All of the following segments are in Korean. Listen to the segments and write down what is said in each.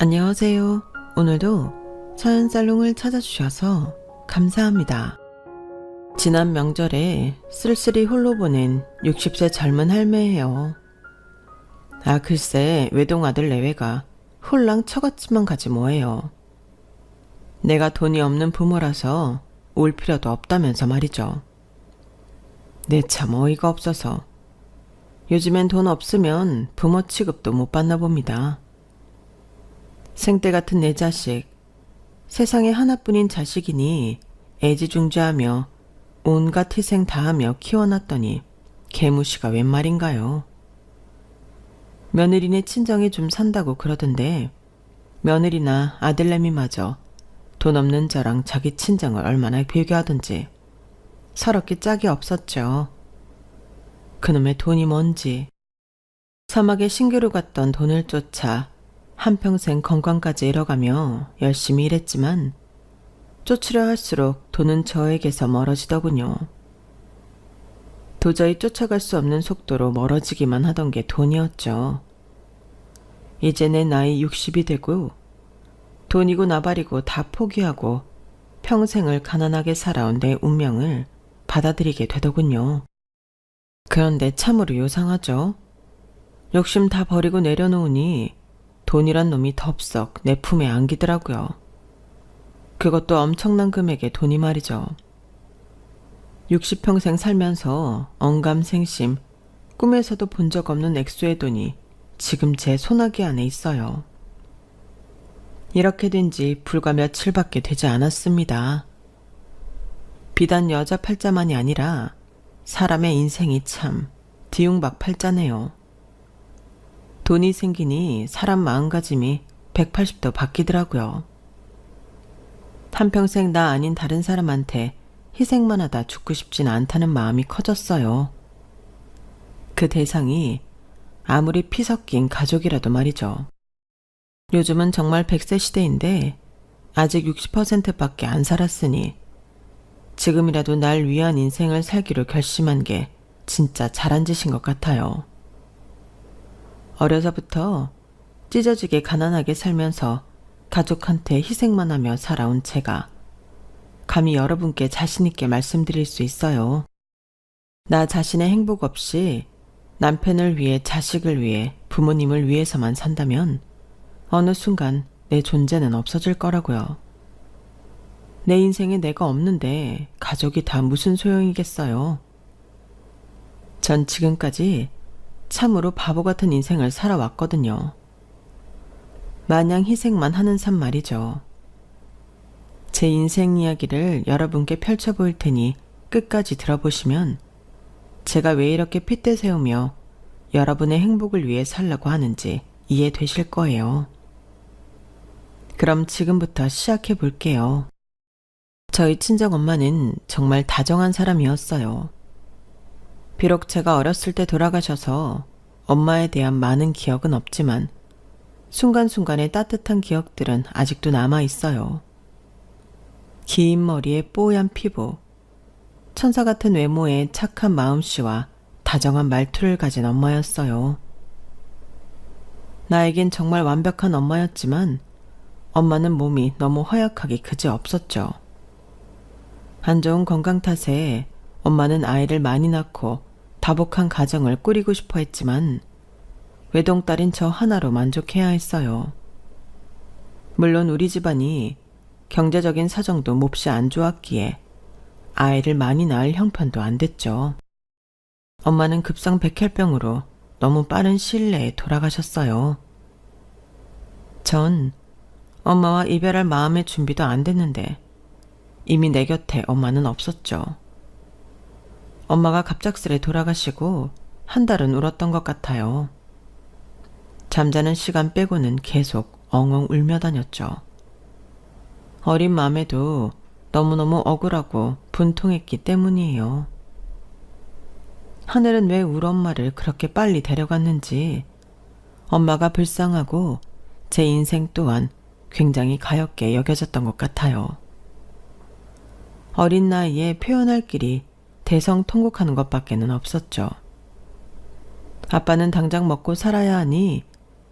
안녕하세요. 오늘도 서연살롱을 찾아주셔서 감사합니다. 지난 명절에 쓸쓸히 홀로 보낸 60세 젊은 할매예요. 글쎄 외동아들 내외가 홀랑 처갓집만 가지 뭐예요. 내가 돈이 없는 부모라서 올 필요도 없다면서 말이죠. 내 참 어이가 없어서 요즘엔 돈 없으면 부모 취급도 못 받나 봅니다. 생때 같은 내 자식, 세상에 하나뿐인 자식이니 애지중지하며 온갖 희생 다하며 키워놨더니 개무시가 웬 말인가요? 며느리네 친정에 좀 산다고 그러던데 며느리나 아들내미마저 돈 없는 저랑 자기 친정을 얼마나 비교하던지 서럽게 짝이 없었죠. 그놈의 돈이 뭔지 사막에 신기루 갔던 돈을 쫓아 한평생 건강까지 잃어가며 열심히 일했지만 쫓으려 할수록 돈은 저에게서 멀어지더군요. 도저히 쫓아갈 수 없는 속도로 멀어지기만 하던 게 돈이었죠. 이제 내 나이 60이 되고 돈이고 나발이고 다 포기하고 평생을 가난하게 살아온 내 운명을 받아들이게 되더군요. 그런데 참으로 요상하죠. 욕심 다 버리고 내려놓으니 돈이란 놈이 덥석 내 품에 안기더라고요. 그것도 엄청난 금액의 돈이 말이죠. 60평생 살면서 언감생심, 꿈에서도 본 적 없는 액수의 돈이 지금 제 소나기 안에 있어요. 이렇게 된 지 불과 며칠밖에 되지 않았습니다. 비단 여자 팔자만이 아니라 사람의 인생이 참 뒤웅박팔자네요. 돈이 생기니 사람 마음가짐이 180도 바뀌더라고요. 한평생 나 아닌 다른 사람한테 희생만 하다 죽고 싶진 않다는 마음이 커졌어요. 그 대상이 아무리 피 섞인 가족이라도 말이죠. 요즘은 정말 100세 시대인데 아직 60%밖에 안 살았으니 지금이라도 날 위한 인생을 살기로 결심한 게 진짜 잘한 짓인 것 같아요. 어려서부터 찢어지게 가난하게 살면서 가족한테 희생만 하며 살아온 제가 감히 여러분께 자신있게 말씀드릴 수 있어요. 나 자신의 행복 없이 남편을 위해 자식을 위해 부모님을 위해서만 산다면 어느 순간 내 존재는 없어질 거라고요. 내 인생에 내가 없는데 가족이 다 무슨 소용이겠어요. 전 지금까지 참으로 바보 같은 인생을 살아왔거든요. 마냥 희생만 하는 삶 말이죠. 제 인생 이야기를 여러분께 펼쳐보일 테니 끝까지 들어보시면 제가 왜 이렇게 핏대 세우며 여러분의 행복을 위해 살라고 하는지 이해되실 거예요. 그럼 지금부터 시작해 볼게요. 저희 친정엄마는 정말 다정한 사람이었어요. 비록 제가 어렸을 때 돌아가셔서 엄마에 대한 많은 기억은 없지만 순간순간의 따뜻한 기억들은 아직도 남아있어요. 긴 머리에 뽀얀 피부, 천사 같은 외모에 착한 마음씨와 다정한 말투를 가진 엄마였어요. 나에겐 정말 완벽한 엄마였지만 엄마는 몸이 너무 허약하기 그지없었죠. 안 좋은 건강 탓에 엄마는 아이를 많이 낳고 다복한 가정을 꾸리고 싶어 했지만 외동딸인 저 하나로 만족해야 했어요. 물론 우리 집안이 경제적인 사정도 몹시 안 좋았기에 아이를 많이 낳을 형편도 안 됐죠. 엄마는 급성 백혈병으로 너무 빠른 시일 내에 돌아가셨어요. 전 엄마와 이별할 마음의 준비도 안 됐는데 이미 내 곁에 엄마는 없었죠. 엄마가 갑작스레 돌아가시고 한 달은 울었던 것 같아요. 잠자는 시간 빼고는 계속 엉엉 울며 다녔죠. 어린 마음에도 너무너무 억울하고 분통했기 때문이에요. 하늘은 왜 우리 엄마를 그렇게 빨리 데려갔는지 엄마가 불쌍하고 제 인생 또한 굉장히 가엾게 여겨졌던 것 같아요. 어린 나이에 표현할 길이 대성통곡하는 것밖에는 없었죠. 아빠는 당장 먹고 살아야 하니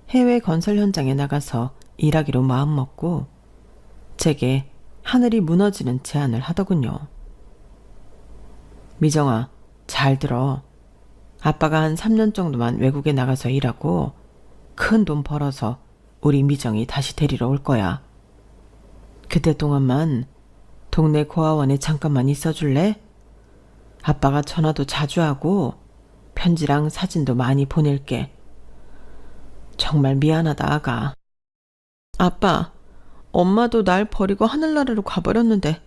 해외 건설 현장에 나가서 일하기로 마음먹고 제게 하늘이 무너지는 제안을 하더군요. 미정아, 잘 들어. 아빠가 한 3년 정도만 외국에 나가서 일하고 큰 돈 벌어서 우리 미정이 다시 데리러 올 거야. 그때 동안만 동네 고아원에 잠깐만 있어줄래? 아빠가 전화도 자주 하고 편지랑 사진도 많이 보낼게. 정말 미안하다, 아가. 아빠, 엄마도 날 버리고 하늘나라로 가버렸는데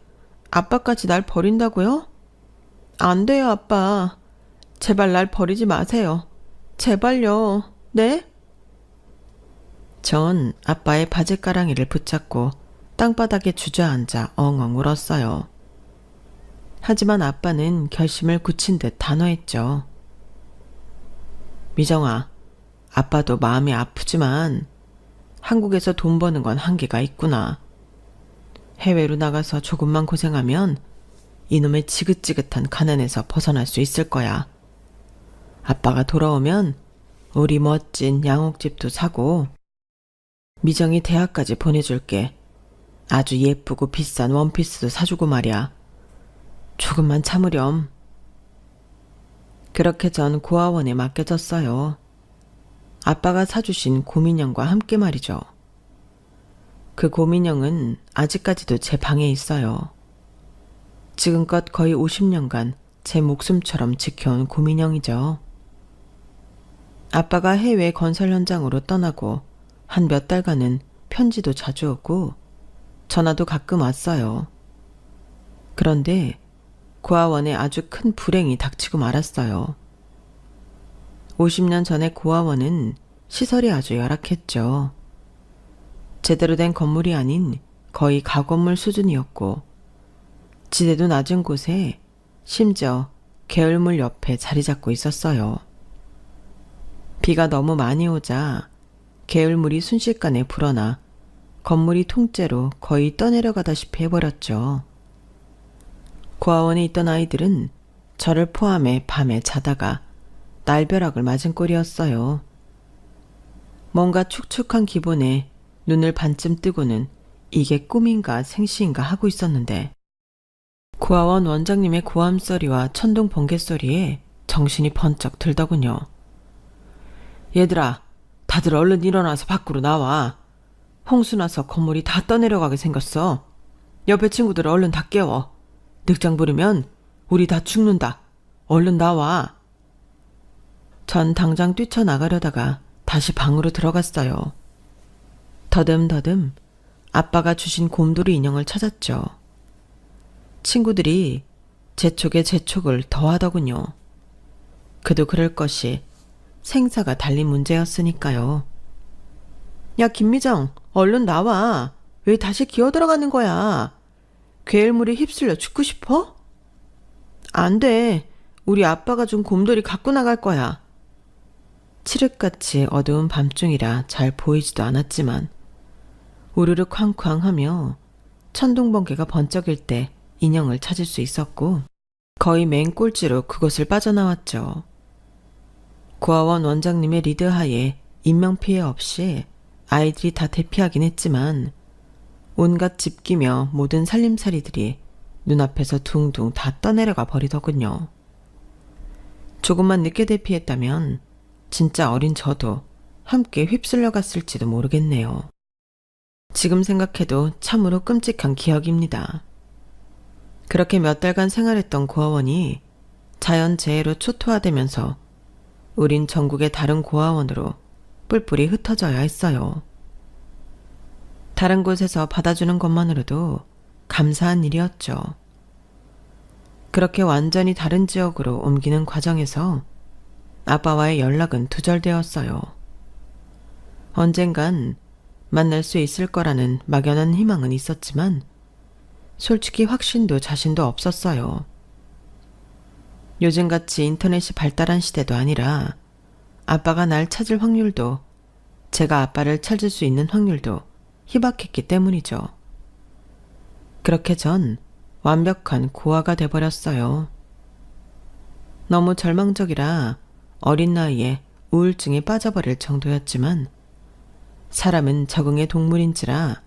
아빠까지 날 버린다고요? 안 돼요, 아빠. 제발 날 버리지 마세요. 제발요. 네? 전 아빠의 바지가랑이를 붙잡고 땅바닥에 주저앉아 엉엉 울었어요. 하지만 아빠는 결심을 굳힌 듯 단호했죠. 미정아, 아빠도 마음이 아프지만 한국에서 돈 버는 건 한계가 있구나. 해외로 나가서 조금만 고생하면 이놈의 지긋지긋한 가난에서 벗어날 수 있을 거야. 아빠가 돌아오면 우리 멋진 양옥집도 사고 미정이 대학까지 보내줄게. 아주 예쁘고 비싼 원피스도 사주고 말이야. 조금만 참으렴. 그렇게 전 고아원에 맡겨졌어요. 아빠가 사주신 곰인형과 함께 말이죠. 그 곰인형은 아직까지도 제 방에 있어요. 지금껏 거의 50년간 제 목숨처럼 지켜온 곰인형이죠. 아빠가 해외 건설 현장으로 떠나고 한 몇 달간은 편지도 자주 오고 전화도 가끔 왔어요. 그런데 고아원에 아주 큰 불행이 닥치고 말았어요. 50년 전에 고아원은 시설이 아주 열악했죠. 제대로 된 건물이 아닌 거의 가건물 수준이었고 지대도 낮은 곳에 심지어 계열물 옆에 자리 잡고 있었어요. 비가 너무 많이 오자 계열물이 순식간에 불어나 건물이 통째로 거의 떠내려가다시피 해버렸죠. 고아원에 있던 아이들은 저를 포함해 밤에 자다가 날벼락을 맞은 꼴이었어요. 뭔가 축축한 기분에 눈을 반쯤 뜨고는 이게 꿈인가 생시인가 하고 있었는데 고아원 원장님의 고함 소리와 천둥 번개 소리에 정신이 번쩍 들더군요. 얘들아, 다들 얼른 일어나서 밖으로 나와. 홍수 나서 건물이 다 떠내려가게 생겼어. 옆에 친구들 얼른 다 깨워. 늑장 부리면 우리 다 죽는다. 얼른 나와. 전 당장 뛰쳐나가려다가 다시 방으로 들어갔어요. 더듬더듬 아빠가 주신 곰돌이 인형을 찾았죠. 친구들이 재촉에 재촉을 더하더군요. 그도 그럴 것이 생사가 달린 문제였으니까요. 야, 김미정, 얼른 나와. 왜 다시 기어들어가는 거야? 괴물에 휩쓸려 죽고 싶어? 안 돼. 우리 아빠가 준 곰돌이 갖고 나갈 거야. 칠흑같이 어두운 밤중이라 잘 보이지도 않았지만 우르르 쾅쾅하며 천둥번개가 번쩍일 때 인형을 찾을 수 있었고 거의 맹꼴찌로 그곳을 빠져나왔죠. 고아원 원장님의 리드하에 인명피해 없이 아이들이 다 대피하긴 했지만 온갖 집기며 모든 살림살이들이 눈앞에서 둥둥 다 떠내려가 버리더군요. 조금만 늦게 대피했다면 진짜 어린 저도 함께 휩쓸려 갔을지도 모르겠네요. 지금 생각해도 참으로 끔찍한 기억입니다. 그렇게 몇 달간 생활했던 고아원이 자연재해로 초토화되면서 우린 전국의 다른 고아원으로 뿔뿔이 흩어져야 했어요. 다른 곳에서 받아주는 것만으로도 감사한 일이었죠. 그렇게 완전히 다른 지역으로 옮기는 과정에서 아빠와의 연락은 두절되었어요. 언젠간 만날 수 있을 거라는 막연한 희망은 있었지만 솔직히 확신도 자신도 없었어요. 요즘같이 인터넷이 발달한 시대도 아니라 아빠가 날 찾을 확률도 제가 아빠를 찾을 수 있는 확률도 희박했기 때문이죠. 그렇게 전 완벽한 고아가 돼버렸어요. 너무 절망적이라 어린 나이에 우울증에 빠져버릴 정도였지만 사람은 적응의 동물인지라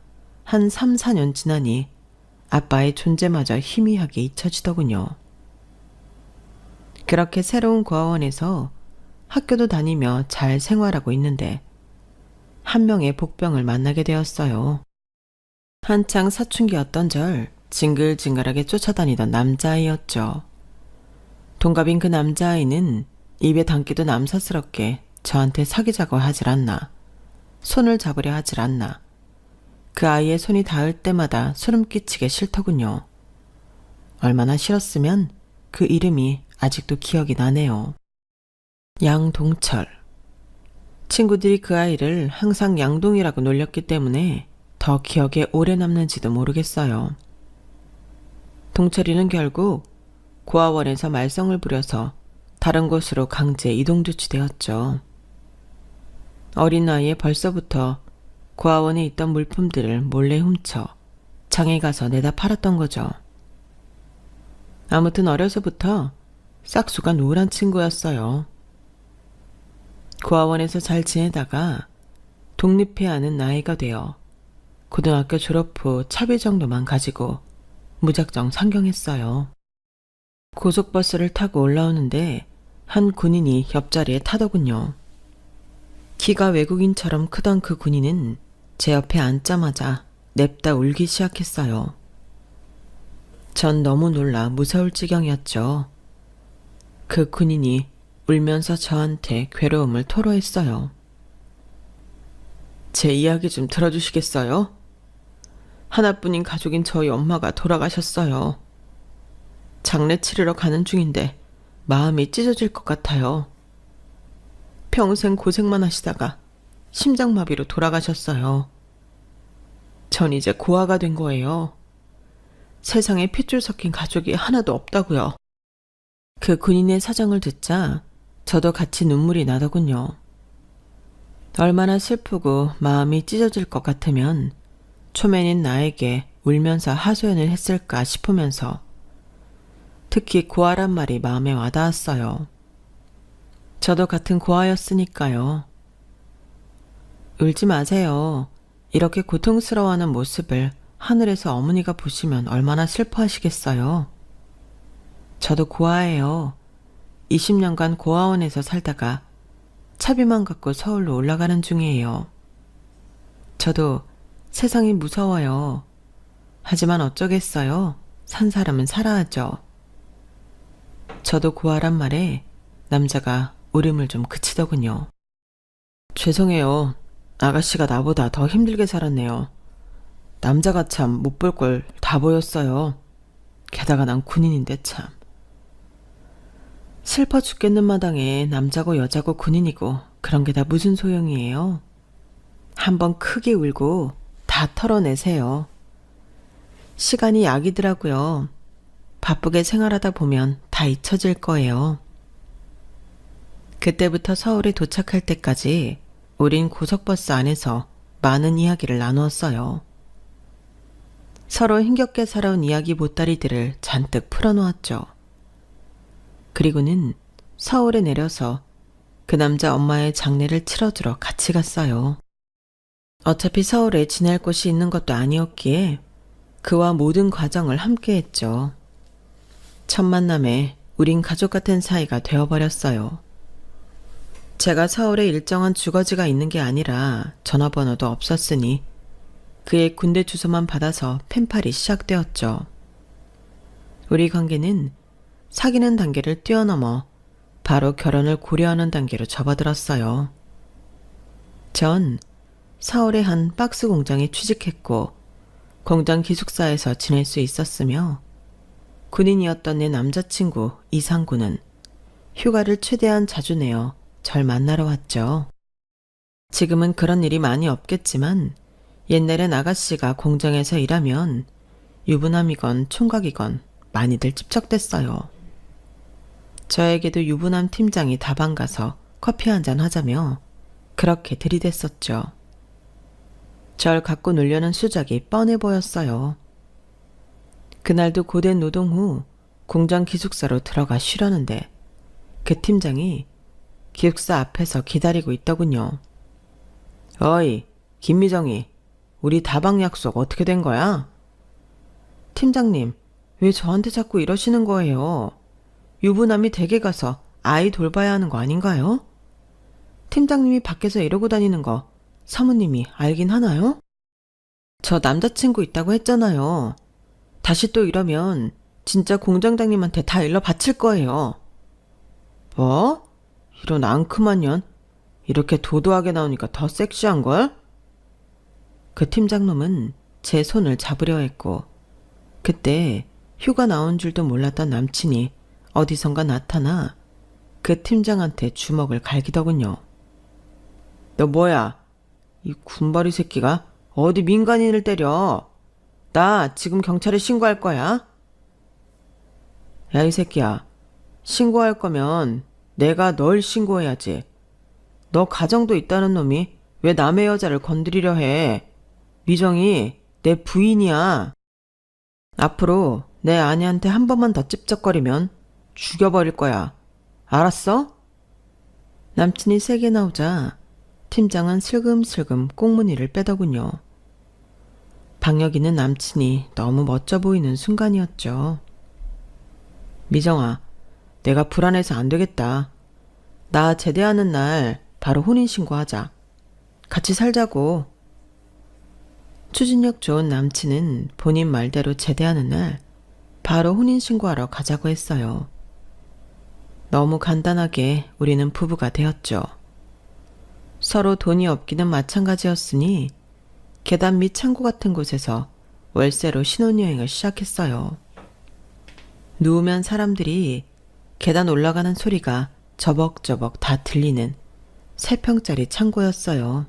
한 3, 4년 지나니 아빠의 존재마저 희미하게 잊혀지더군요. 그렇게 새로운 고아원에서 학교도 다니며 잘 생활하고 있는데 한 명의 복병을 만나게 되었어요. 한창 사춘기였던 절 징글징글하게 쫓아다니던 남자아이였죠. 동갑인 그 남자아이는 입에 담기도 남사스럽게 저한테 사귀자고 하질 않나, 손을 잡으려 하질 않나, 그 아이의 손이 닿을 때마다 소름 끼치게 싫더군요. 얼마나 싫었으면 그 이름이 아직도 기억이 나네요. 양동철. 친구들이 그 아이를 항상 양동이라고 놀렸기 때문에 더 기억에 오래 남는지도 모르겠어요. 동철이는 결국 고아원에서 말썽을 부려서 다른 곳으로 강제 이동 조치되었죠. 어린 나이에 벌써부터 고아원에 있던 물품들을 몰래 훔쳐 장에 가서 내다 팔았던 거죠. 아무튼 어려서부터 싹수가 우울한 친구였어요. 고아원에서 잘 지내다가 독립해야 하는 나이가 되어 고등학교 졸업 후 차비 정도만 가지고 무작정 상경했어요. 고속버스를 타고 올라오는데 한 군인이 옆자리에 타더군요. 키가 외국인처럼 크던 그 군인은 제 옆에 앉자마자 냅다 울기 시작했어요. 전 너무 놀라 무서울 지경이었죠. 그 군인이 울면서 저한테 괴로움을 토로했어요. 제 이야기 좀 들어주시겠어요? 하나뿐인 가족인 저희 엄마가 돌아가셨어요. 장례 치르러 가는 중인데 마음이 찢어질 것 같아요. 평생 고생만 하시다가 심장마비로 돌아가셨어요. 전 이제 고아가 된 거예요. 세상에 핏줄 섞인 가족이 하나도 없다고요. 그 군인의 사정을 듣자 저도 같이 눈물이 나더군요. 얼마나 슬프고 마음이 찢어질 것 같으면 초면인 나에게 울면서 하소연을 했을까 싶으면서 특히 고아란 말이 마음에 와닿았어요. 저도 같은 고아였으니까요. 울지 마세요. 이렇게 고통스러워하는 모습을 하늘에서 어머니가 보시면 얼마나 슬퍼하시겠어요. 저도 고아예요. 20년간 고아원에서 살다가 차비만 갖고 서울로 올라가는 중이에요. 저도 세상이 무서워요. 하지만 어쩌겠어요. 산 사람은 살아야죠. 저도 고아란 말에 남자가 울음을 좀 그치더군요. 죄송해요. 아가씨가 나보다 더 힘들게 살았네요. 남자가 참 못 볼 걸 다 보였어요. 게다가 난 군인인데 참. 슬퍼 죽겠는 마당에 남자고 여자고 군인이고 그런 게 다 무슨 소용이에요. 한번 크게 울고 다 털어내세요. 시간이 약이더라고요. 바쁘게 생활하다 보면 다 잊혀질 거예요. 그때부터 서울에 도착할 때까지 우린 고속버스 안에서 많은 이야기를 나누었어요. 서로 힘겹게 살아온 이야기 보따리들을 잔뜩 풀어놓았죠. 그리고는 서울에 내려서 그 남자 엄마의 장례를 치러주러 같이 갔어요. 어차피 서울에 지낼 곳이 있는 것도 아니었기에 그와 모든 과정을 함께 했죠. 첫 만남에 우린 가족 같은 사이가 되어버렸어요. 제가 서울에 일정한 주거지가 있는 게 아니라 전화번호도 없었으니 그의 군대 주소만 받아서 펜팔이 시작되었죠. 우리 관계는 사귀는 단계를 뛰어넘어 바로 결혼을 고려하는 단계로 접어들었어요. 전 서울의 한 박스 공장에 취직했고 공장 기숙사에서 지낼 수 있었으며 군인이었던 내 남자친구 이상구는 휴가를 최대한 자주 내어 절 만나러 왔죠. 지금은 그런 일이 많이 없겠지만 옛날엔 아가씨가 공장에서 일하면 유부남이건 총각이건 많이들 찝적댔어요. 저에게도 유부남 팀장이 다방 가서 커피 한잔 하자며 그렇게 들이댔었죠. 절 갖고 놀려는 수작이 뻔해 보였어요. 그날도 고된 노동 후 공장 기숙사로 들어가 쉬려는데 그 팀장이 기숙사 앞에서 기다리고 있더군요. 어이, 김미정이, 우리 다방 약속 어떻게 된 거야? 팀장님, 왜 저한테 자꾸 이러시는 거예요? 유부남이 댁에 가서 아이 돌봐야 하는 거 아닌가요? 팀장님이 밖에서 이러고 다니는 거 사모님이 알긴 하나요? 저 남자친구 있다고 했잖아요. 다시 또 이러면 진짜 공장장님한테 다 일러 바칠 거예요. 뭐? 이런 앙큼한 년? 이렇게 도도하게 나오니까 더 섹시한걸? 그 팀장놈은 제 손을 잡으려 했고, 그때 휴가 나온 줄도 몰랐던 남친이 어디선가 나타나 그 팀장한테 주먹을 갈기더군요. 너 뭐야? 이 군바리 새끼가 어디 민간인을 때려? 나 지금 경찰에 신고할 거야. 야, 이 새끼야. 신고할 거면 내가 널 신고해야지. 너 가정도 있다는 놈이 왜 남의 여자를 건드리려 해? 미정이 내 부인이야. 앞으로 내 아내한테 한 번만 더 찝쩍거리면 죽여버릴 거야. 알았어? 남친이 세게 나오자 팀장은 슬금슬금 꽁무니를 빼더군요. 박력 있는 남친이 너무 멋져 보이는 순간이었죠. 미정아, 내가 불안해서 안 되겠다. 나 제대하는 날 바로 혼인신고하자. 같이 살자고. 추진력 좋은 남친은 본인 말대로 제대하는 날 바로 혼인신고하러 가자고 했어요. 너무 간단하게 우리는 부부가 되었죠. 서로 돈이 없기는 마찬가지였으니 계단 밑 창고 같은 곳에서 월세로 신혼여행을 시작했어요. 누우면 사람들이 계단 올라가는 소리가 저벅저벅 다 들리는 3평짜리 창고였어요.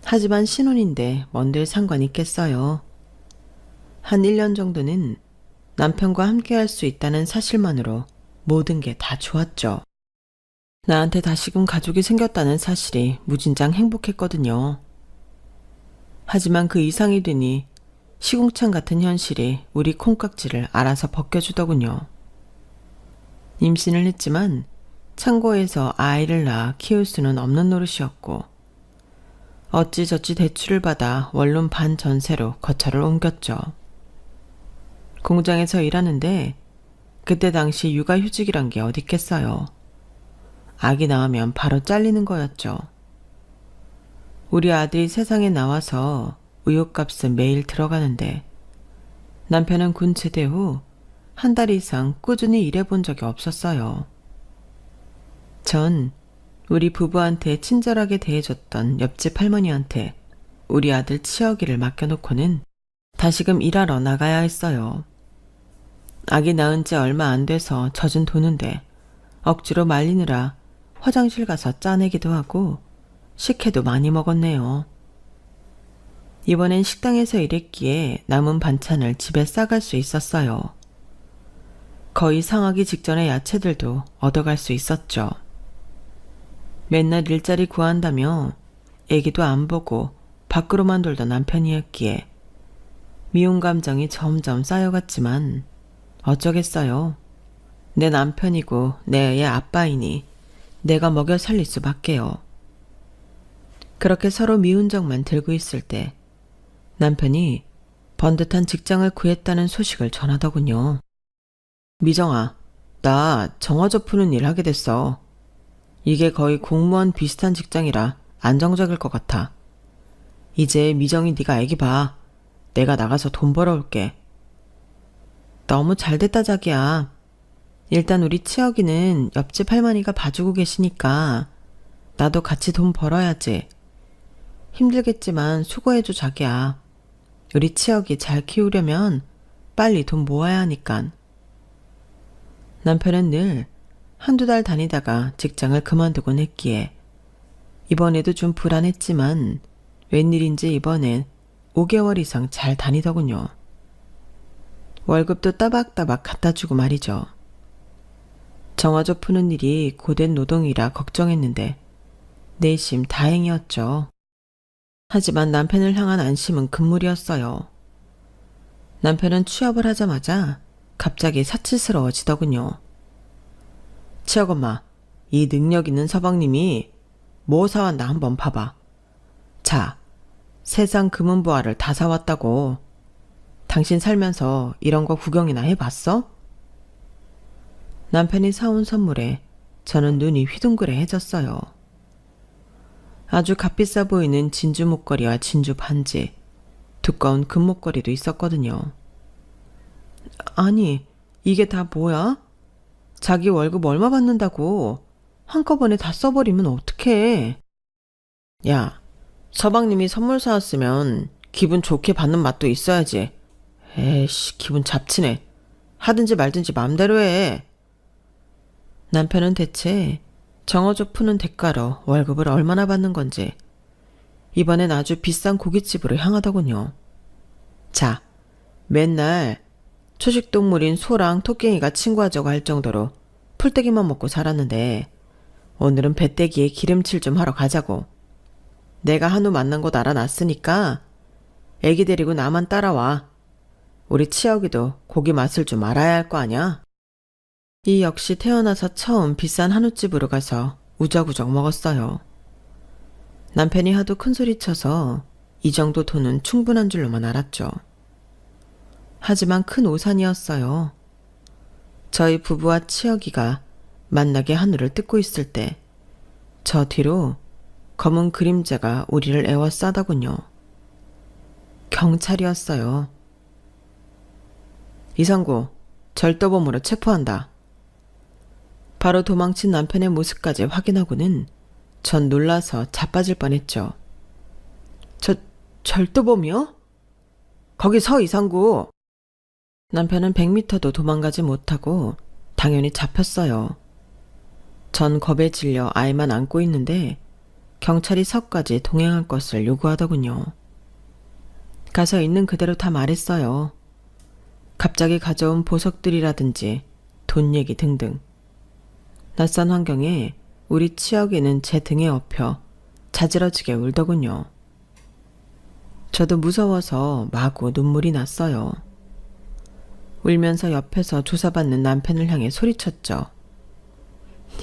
하지만 신혼인데 뭔들 상관이 있겠어요. 한 1년 정도는 남편과 함께 할 수 있다는 사실만으로 모든 게 다 좋았죠. 나한테 다시금 가족이 생겼다는 사실이 무진장 행복했거든요. 하지만 그 이상이 되니 시궁창 같은 현실이 우리 콩깍지를 알아서 벗겨주더군요. 임신을 했지만 창고에서 아이를 낳아 키울 수는 없는 노릇이었고, 어찌저찌 대출을 받아 원룸 반 전세로 거처를 옮겼죠. 공장에서 일하는데 그때 당시 육아휴직이란 게 어딨겠어요. 아기 낳으면 바로 잘리는 거였죠. 우리 아들이 세상에 나와서 우유값은 매일 들어가는데 남편은 군 제대 후 한 달 이상 꾸준히 일해본 적이 없었어요. 전 우리 부부한테 친절하게 대해줬던 옆집 할머니한테 우리 아들 치어기를 맡겨놓고는 다시금 일하러 나가야 했어요. 아기 낳은 지 얼마 안 돼서 젖은 도는데 억지로 말리느라 화장실 가서 짜내기도 하고 식혜도 많이 먹었네요. 이번엔 식당에서 일했기에 남은 반찬을 집에 싸갈 수 있었어요. 거의 상하기 직전의 야채들도 얻어갈 수 있었죠. 맨날 일자리 구한다며 애기도 안 보고 밖으로만 돌던 남편이었기에 미운 감정이 점점 쌓여갔지만 어쩌겠어요. 내 남편이고 내 애의 아빠이니 내가 먹여 살릴 수밖에요. 그렇게 서로 미운 정만 들고 있을 때 남편이 번듯한 직장을 구했다는 소식을 전하더군요. 미정아, 나 정화조 푸는 일 하게 됐어. 이게 거의 공무원 비슷한 직장이라 안정적일 것 같아. 이제 미정이 네가 애기 봐. 내가 나가서 돈 벌어올게. 너무 잘됐다 자기야. 일단 우리 치혁이는 옆집 할머니가 봐주고 계시니까 나도 같이 돈 벌어야지. 힘들겠지만 수고해줘 자기야. 우리 치혁이 잘 키우려면 빨리 돈 모아야 하니깐. 남편은 늘 한두 달 다니다가 직장을 그만두곤 했기에 이번에도 좀 불안했지만 웬일인지 이번엔 5개월 이상 잘 다니더군요. 월급도 따박따박 갖다 주고 말이죠. 정화조 푸는 일이 고된 노동이라 걱정했는데 내심 다행이었죠. 하지만 남편을 향한 안심은 금물이었어요. 남편은 취업을 하자마자 갑자기 사치스러워지더군요. 치혁엄마, 이 능력 있는 서방님이 뭐 사왔나 한번 봐봐. 자, 세상 금은보화를 다 사왔다고. 당신 살면서 이런 거 구경이나 해봤어? 남편이 사온 선물에 저는 눈이 휘둥그레해졌어요. 아주 값비싸 보이는 진주 목걸이와 진주 반지, 두꺼운 금목걸이도 있었거든요. 아니, 이게 다 뭐야? 자기 월급 얼마 받는다고 한꺼번에 다 써버리면 어떡해? 야, 서방님이 선물 사왔으면 기분 좋게 받는 맛도 있어야지. 에이씨, 기분 잡치네. 하든지 말든지 맘대로 해. 남편은 대체 정어져 푸는 대가로 월급을 얼마나 받는 건지 이번엔 아주 비싼 고깃집으로 향하더군요. 자, 맨날 초식동물인 소랑 토깽이가 친구하자고 할 정도로 풀떼기만 먹고 살았는데 오늘은 배떼기에 기름칠 좀 하러 가자고. 내가 한우 만난 곳 알아놨으니까 애기 데리고 나만 따라와. 우리 치혁이도 고기 맛을 좀 알아야 할 거 아냐? 이 역시 태어나서 처음 비싼 한우집으로 가서 우적우적 먹었어요. 남편이 하도 큰소리쳐서 이 정도 돈은 충분한 줄로만 알았죠. 하지만 큰 오산이었어요. 저희 부부와 치혁이가 만나게 한우를 뜯고 있을 때 저 뒤로 검은 그림자가 우리를 에워싸더군요. 경찰이었어요. 이상구, 절도범으로 체포한다. 바로 도망친 남편의 모습까지 확인하고는 전 놀라서 자빠질 뻔했죠. 절도범이요? 거기 서, 이상구. 남편은 100m도 도망가지 못하고 당연히 잡혔어요. 전 겁에 질려 아이만 안고 있는데 경찰이 서까지 동행할 것을 요구하더군요. 가서 있는 그대로 다 말했어요. 갑자기 가져온 보석들이라든지 돈 얘기 등등. 낯선 환경에 우리 치혁이는 제 등에 엎여 자지러지게 울더군요. 저도 무서워서 마구 눈물이 났어요. 울면서 옆에서 조사받는 남편을 향해 소리쳤죠.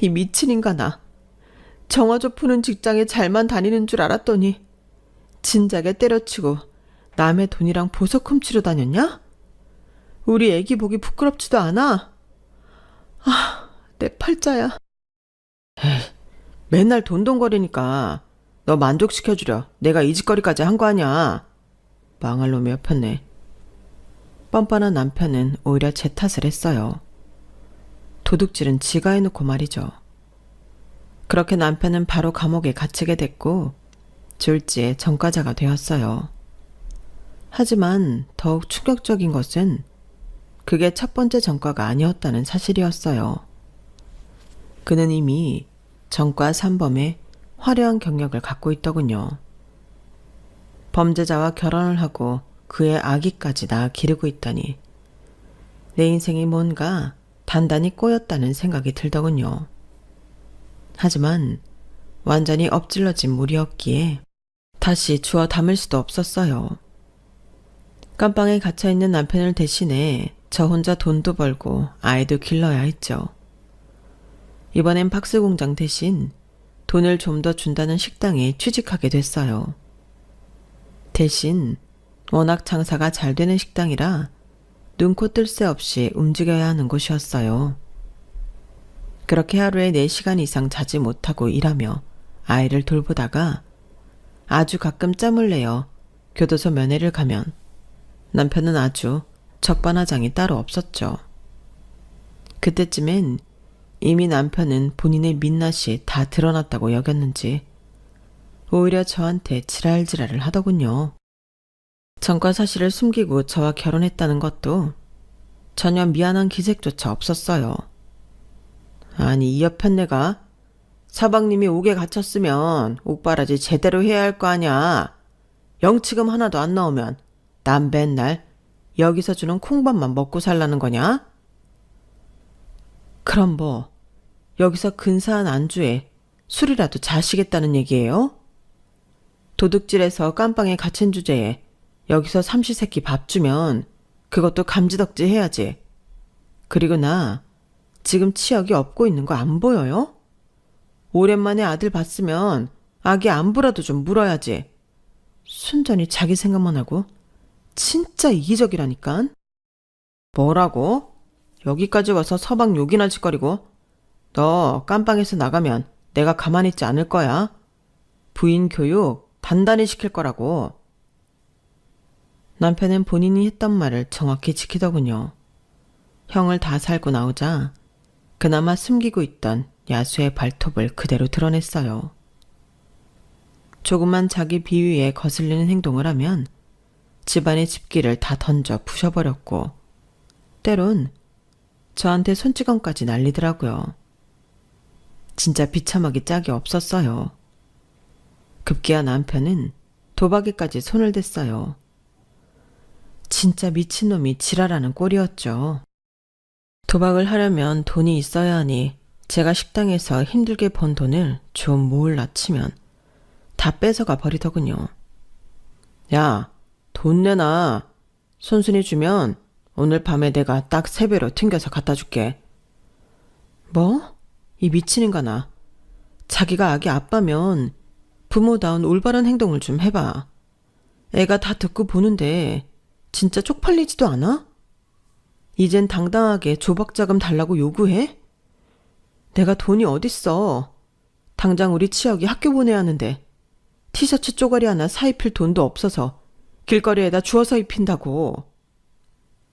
이 미친 인간아. 정화조 푸는 직장에 잘만 다니는 줄 알았더니 진작에 때려치고 남의 돈이랑 보석 훔치러 다녔냐? 우리 애기 보기 부끄럽지도 않아? 아, 내 팔자야. 에이, 맨날 돈돈거리니까 너 만족시켜주려 내가 이 짓거리까지 한 거 아냐? 망할 놈이 엎였네. 뻔뻔한 남편은 오히려 제 탓을 했어요. 도둑질은 지가 해놓고 말이죠. 그렇게 남편은 바로 감옥에 갇히게 됐고 졸지에 전과자가 되었어요. 하지만 더욱 충격적인 것은 그게 첫 번째 전과가 아니었다는 사실이었어요. 그는 이미 전과 3범의 화려한 경력을 갖고 있더군요. 범죄자와 결혼을 하고 그의 아기까지 낳아 기르고 있다니 내 인생이 뭔가 단단히 꼬였다는 생각이 들더군요. 하지만 완전히 엎질러진 물이었기에 다시 주워 담을 수도 없었어요. 깜빵에 갇혀있는 남편을 대신해 저 혼자 돈도 벌고 아이도 길러야 했죠. 이번엔 박스공장 대신 돈을 좀 더 준다는 식당에 취직하게 됐어요. 대신 워낙 장사가 잘 되는 식당이라 눈코 뜰 새 없이 움직여야 하는 곳이었어요. 그렇게 하루에 4시간 이상 자지 못하고 일하며 아이를 돌보다가 아주 가끔 짬을 내어 교도소 면회를 가면 남편은 아주 적반하장이 따로 없었죠. 그때쯤엔 이미 남편은 본인의 민낯이 다 드러났다고 여겼는지 오히려 저한테 지랄지랄을 하더군요. 전과 사실을 숨기고 저와 결혼했다는 것도 전혀 미안한 기색조차 없었어요. 아니 이 여편네가 사방님이 옥에 갇혔으면 옥바라지 제대로 해야 할 거 아냐. 영치금 하나도 안 나오면 난 맨날 여기서 주는 콩밥만 먹고 살라는 거냐? 그럼 뭐 여기서 근사한 안주에 술이라도 자시겠다는 얘기예요? 도둑질해서 깜빵에 갇힌 주제에 여기서 삼시세끼 밥 주면 그것도 감지덕지 해야지. 그리고 나 지금 치혁이 업고 있는 거 안 보여요? 오랜만에 아들 봤으면 아기 안부라도 좀 물어야지. 순전히 자기 생각만 하고 진짜 이기적이라니까. 뭐라고? 여기까지 와서 서방 욕이나 짓거리고. 너 깜빵에서 나가면 내가 가만히 있지 않을 거야. 부인 교육 단단히 시킬 거라고. 남편은 본인이 했던 말을 정확히 지키더군요. 형을 다 살고 나오자 그나마 숨기고 있던 야수의 발톱을 그대로 드러냈어요. 조금만 자기 비위에 거슬리는 행동을 하면 집안의 집기를 다 던져 부셔버렸고 때론 저한테 손찌검까지 날리더라고요. 진짜 비참하기 짝이 없었어요. 급기야 남편은 도박에까지 손을 댔어요. 진짜 미친놈이 지랄하는 꼴이었죠. 도박을 하려면 돈이 있어야 하니 제가 식당에서 힘들게 번 돈을 좀 모을라 치면 다 뺏어가 버리더군요. 야, 돈 내놔. 손순이 주면 오늘 밤에 내가 딱 3배로 튕겨서 갖다 줄게. 뭐? 이 미친 인간아. 자기가 아기 아빠면 부모다운 올바른 행동을 좀 해봐. 애가 다 듣고 보는데 진짜 쪽팔리지도 않아? 이젠 당당하게 조박자금 달라고 요구해? 내가 돈이 어딨어. 당장 우리 치혁이 학교 보내야 하는데 티셔츠 쪼가리 하나 사 입힐 돈도 없어서 길거리에다 주워서 입힌다고.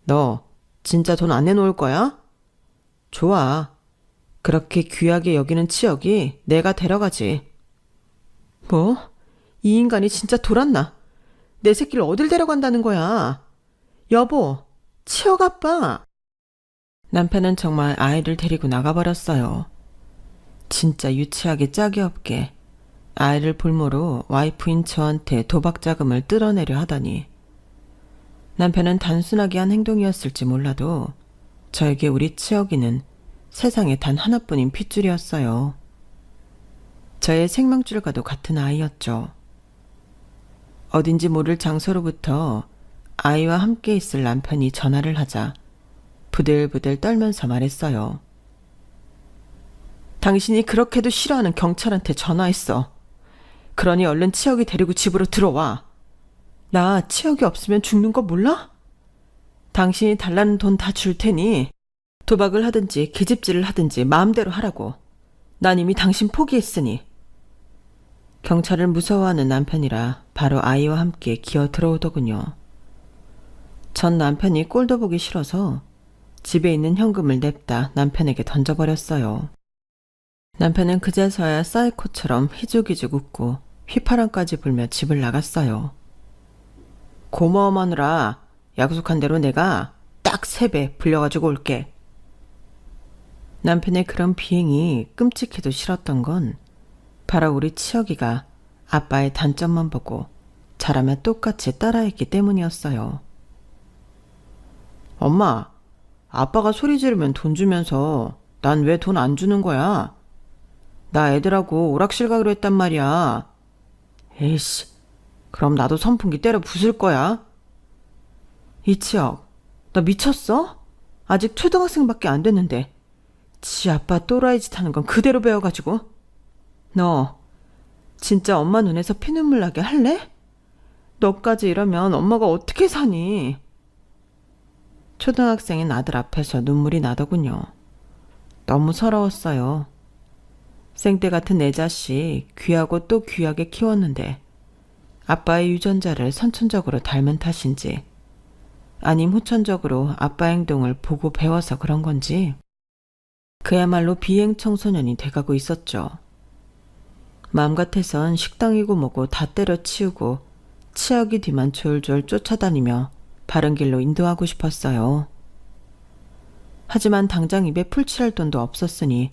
너 진짜 돈 안 내놓을 거야? 좋아. 그렇게 귀하게 여기는 치혁이 내가 데려가지. 뭐? 이 인간이 진짜 돌았나? 내 새끼를 어딜 데려간다는 거야? 여보, 치혁 아빠. 남편은 정말 아이를 데리고 나가버렸어요. 진짜 유치하게 짝이 없게 아이를 볼모로 와이프인 저한테 도박 자금을 뜯어내려 하다니. 남편은 단순하게 한 행동이었을지 몰라도 저에게 우리 치혁이는 세상에 단 하나뿐인 핏줄이었어요. 저의 생명줄과도 같은 아이였죠. 어딘지 모를 장소로부터 아이와 함께 있을 남편이 전화를 하자 부들부들 떨면서 말했어요. 당신이 그렇게도 싫어하는 경찰한테 전화했어. 그러니 얼른 치혁이 데리고 집으로 들어와. 나 치혁이 없으면 죽는 거 몰라? 당신이 달라는 돈 다 줄 테니 도박을 하든지 계집질을 하든지 마음대로 하라고. 난 이미 당신 포기했으니. 경찰을 무서워하는 남편이라 바로 아이와 함께 기어 들어오더군요. 전 남편이 꼴도 보기 싫어서 집에 있는 현금을 냅다 남편에게 던져버렸어요. 남편은 그제서야 사이코처럼 희죽희죽 웃고 휘파람까지 불며 집을 나갔어요. 고마워 마누라. 약속한 대로 내가 딱 3배 불려가지고 올게. 남편의 그런 비행이 끔찍해도 싫었던 건 바로 우리 치혁이가 아빠의 단점만 보고 잘하면 똑같이 따라했기 때문이었어요. 엄마, 아빠가 소리 지르면 돈 주면서 난 왜 돈 안 주는 거야? 나 애들하고 오락실 가기로 했단 말이야. 에이씨, 그럼 나도 선풍기 때려 부술 거야. 이치혁, 너 미쳤어? 아직 초등학생밖에 안 됐는데 지 아빠 또라이 짓 하는 건 그대로 배워가지고. 너 진짜 엄마 눈에서 피눈물 나게 할래? 너까지 이러면 엄마가 어떻게 사니? 초등학생인 아들 앞에서 눈물이 나더군요. 너무 서러웠어요. 생때 같은 내 자식 귀하고 또 귀하게 키웠는데 아빠의 유전자를 선천적으로 닮은 탓인지 아님 후천적으로 아빠 행동을 보고 배워서 그런 건지 그야말로 비행 청소년이 돼가고 있었죠. 마음 같아선 식당이고 뭐고 다 때려치우고 치혁이 뒤만 졸졸 쫓아다니며 바른 길로 인도하고 싶었어요. 하지만 당장 입에 풀칠할 돈도 없었으니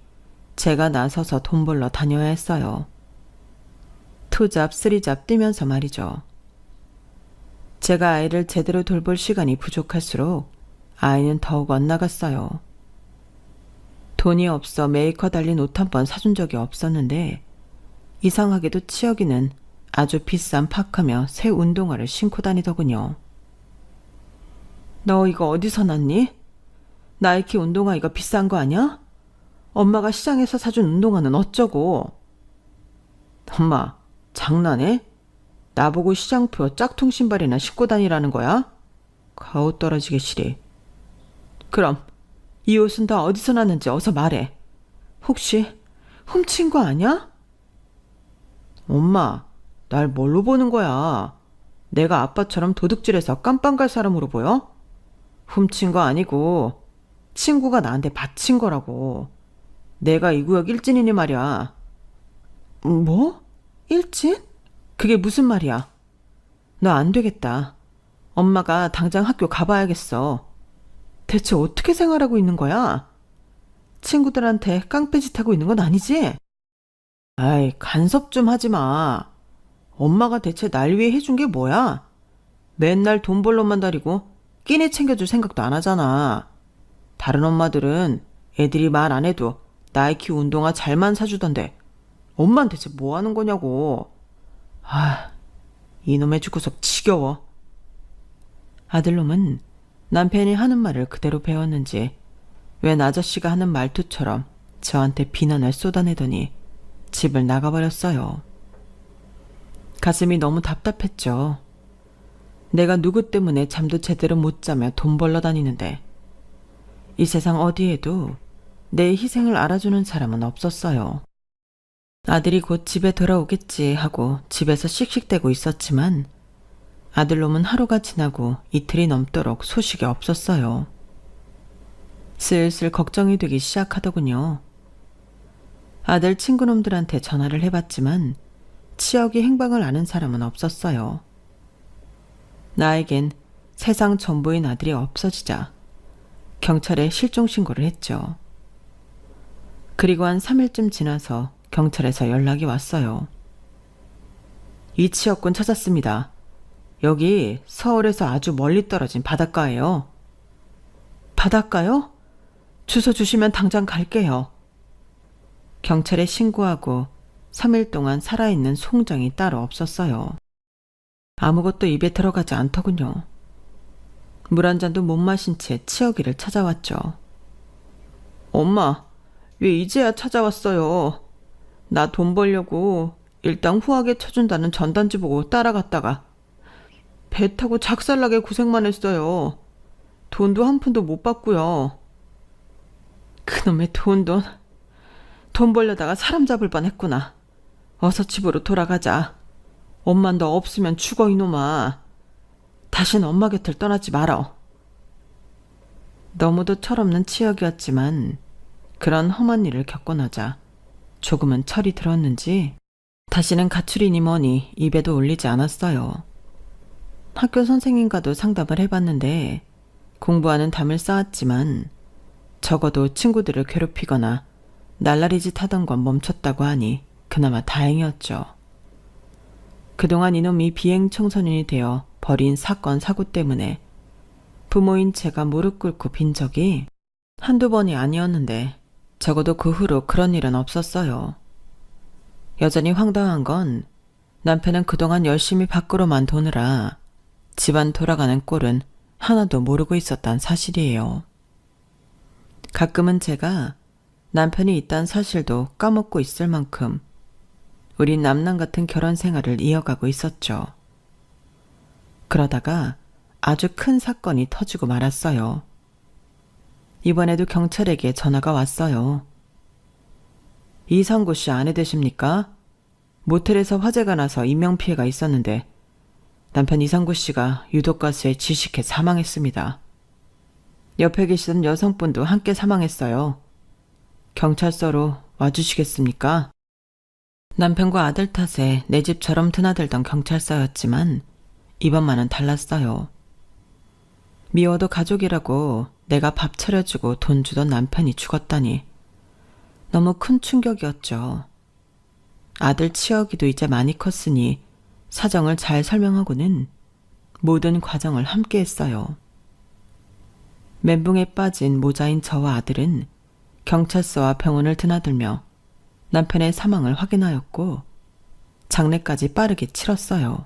제가 나서서 돈 벌러 다녀야 했어요. 투잡, 쓰리잡 뛰면서 말이죠. 제가 아이를 제대로 돌볼 시간이 부족할수록 아이는 더욱 엇나갔어요. 돈이 없어 메이커 달린 옷 한 번 사준 적이 없었는데 이상하게도 치혁이는 아주 비싼 파카며 새 운동화를 신고 다니더군요. 너 이거 어디서 났니? 나이키 운동화 이거 비싼 거 아니야? 엄마가 시장에서 사준 운동화는 어쩌고? 엄마, 장난해? 나보고 시장표 짝퉁 신발이나 신고 다니라는 거야? 가오 떨어지게 시리. 그럼 이 옷은 다 어디서 났는지 어서 말해. 혹시 훔친 거 아니야? 엄마, 날 뭘로 보는 거야? 내가 아빠처럼 도둑질해서 깜빵 갈 사람으로 보여? 훔친 거 아니고 친구가 나한테 바친 거라고. 내가 이 구역 일진이니 말이야. 뭐? 일진? 그게 무슨 말이야? 너 안 되겠다. 엄마가 당장 학교 가봐야겠어. 대체 어떻게 생활하고 있는 거야? 친구들한테 깡패짓 하고 있는 건 아니지? 아이, 간섭 좀 하지 마. 엄마가 대체 날 위해 해준 게 뭐야? 맨날 돈 벌러만 다니고 끼니 챙겨줄 생각도 안 하잖아. 다른 엄마들은 애들이 말 안 해도 나이키 운동화 잘만 사주던데 엄만 대체 뭐 하는 거냐고. 아, 이놈의 주구석 지겨워. 아들놈은 남편이 하는 말을 그대로 배웠는지 웬 아저씨가 하는 말투처럼 저한테 비난을 쏟아내더니 집을 나가버렸어요. 가슴이 너무 답답했죠. 내가 누구 때문에 잠도 제대로 못 자며 돈 벌러 다니는데 이 세상 어디에도 내 희생을 알아주는 사람은 없었어요. 아들이 곧 집에 돌아오겠지 하고 집에서 씩씩대고 있었지만 아들놈은 하루가 지나고 이틀이 넘도록 소식이 없었어요. 슬슬 걱정이 되기 시작하더군요. 아들 친구놈들한테 전화를 해봤지만 치역이 행방을 아는 사람은 없었어요. 나에겐 세상 전부인 아들이 없어지자 경찰에 실종 신고를 했죠. 그리고 한 3일쯤 지나서 경찰에서 연락이 왔어요. 이치역군 찾았습니다. 여기 서울에서 아주 멀리 떨어진 바닷가예요. 바닷가요? 주소 주시면 당장 갈게요. 경찰에 신고하고 3일 동안 살아있는 송정이 따로 없었어요. 아무것도 입에 들어가지 않더군요. 물 한 잔도 못 마신 채 치어기를 찾아왔죠. 엄마, 왜 이제야 찾아왔어요? 나 돈 벌려고 일당 후하게 쳐준다는 전단지 보고 따라갔다가 배 타고 작살나게 고생만 했어요. 돈도 한 푼도 못 받고요. 그놈의 돈 벌려다가 사람 잡을 뻔했구나. 어서 집으로 돌아가자. 엄마 너 없으면 죽어 이놈아. 다신 엄마 곁을 떠나지 말어. 너무도 철없는 치역이었지만 그런 험한 일을 겪고 나자 조금은 철이 들었는지 다시는 가출이니 뭐니 입에도 올리지 않았어요. 학교 선생님과도 상담을 해봤는데 공부하는 담을 쌓았지만 적어도 친구들을 괴롭히거나 날라리 짓 하던 건 멈췄다고 하니 그나마 다행이었죠. 그동안 이놈이 비행 청소년이 되어 벌인 사건 사고 때문에 부모인 제가 무릎 꿇고 빈 적이 한두 번이 아니었는데 적어도 그 후로 그런 일은 없었어요. 여전히 황당한 건 남편은 그동안 열심히 밖으로만 도느라 집안 돌아가는 꼴은 하나도 모르고 있었단 사실이에요. 가끔은 제가 남편이 있다는 사실도 까먹고 있을 만큼 우린 남남 같은 결혼 생활을 이어가고 있었죠. 그러다가 아주 큰 사건이 터지고 말았어요. 이번에도 경찰에게 전화가 왔어요. 이성구 씨 아내 되십니까? 모텔에서 화재가 나서 인명피해가 있었는데 남편 이성구 씨가 유독가스에 질식해 사망했습니다. 옆에 계시던 여성분도 함께 사망했어요. 경찰서로 와주시겠습니까? 남편과 아들 탓에 내 집처럼 드나들던 경찰서였지만 이번만은 달랐어요. 미워도 가족이라고 내가 밥 차려주고 돈 주던 남편이 죽었다니 너무 큰 충격이었죠. 아들 치어기도 이제 많이 컸으니 사정을 잘 설명하고는 모든 과정을 함께 했어요. 멘붕에 빠진 모자인 저와 아들은 경찰서와 병원을 드나들며 남편의 사망을 확인하였고 장례까지 빠르게 치렀어요.